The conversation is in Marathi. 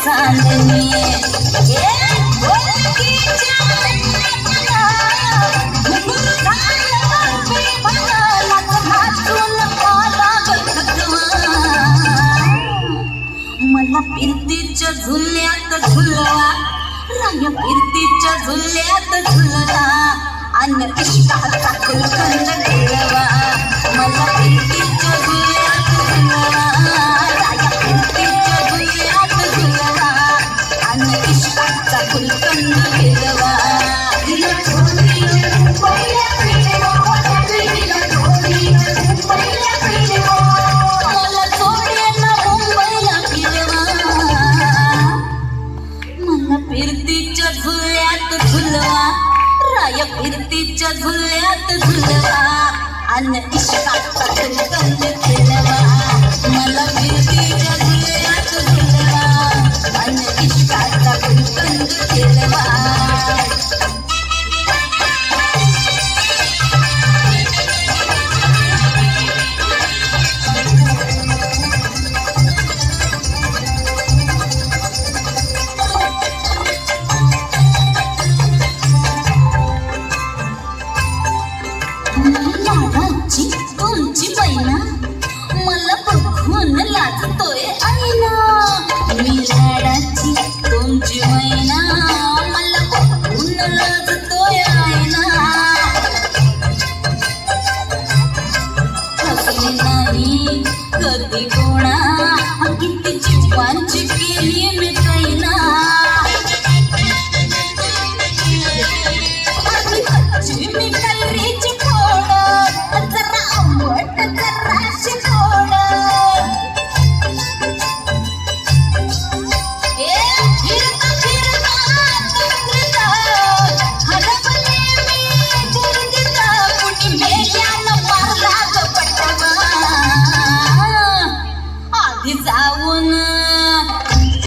चांदणी मला फिरतीच्या झुल्यात झुलवा राया फिरतीच्या झुल्यात झुलवा अन इष्टाचा कुलकंद खेळवा मला फिरतीच्या झुल्यात झुलवा राया फिरतीच्या झुल्यात झुलवा अन इष्टाचा कुलकंद खेळवा फिरतीच्या झुल्यात झुलवा राया फिरतीच्या झुल्यात झुलवा अन इष्टाचा कुलकंद खेळवा मला फिरतीच्या झुल्यात झुलवा अन इष्टाचा कुलकंद खेळवा तुमची मैना मला बघून लाजतोय आईना मी लाडाची तुमची मैना मला बघून लाजतोय आईना हसली नाही कधी कोणा किती जीवांची केली मी कैना मी कैरीची फोड जरा आंबट जराशी फोड फिरता फिरता हरवले मी दुर्गीत कुणी मेल्यानं मारला ग पटवा आधी जाऊन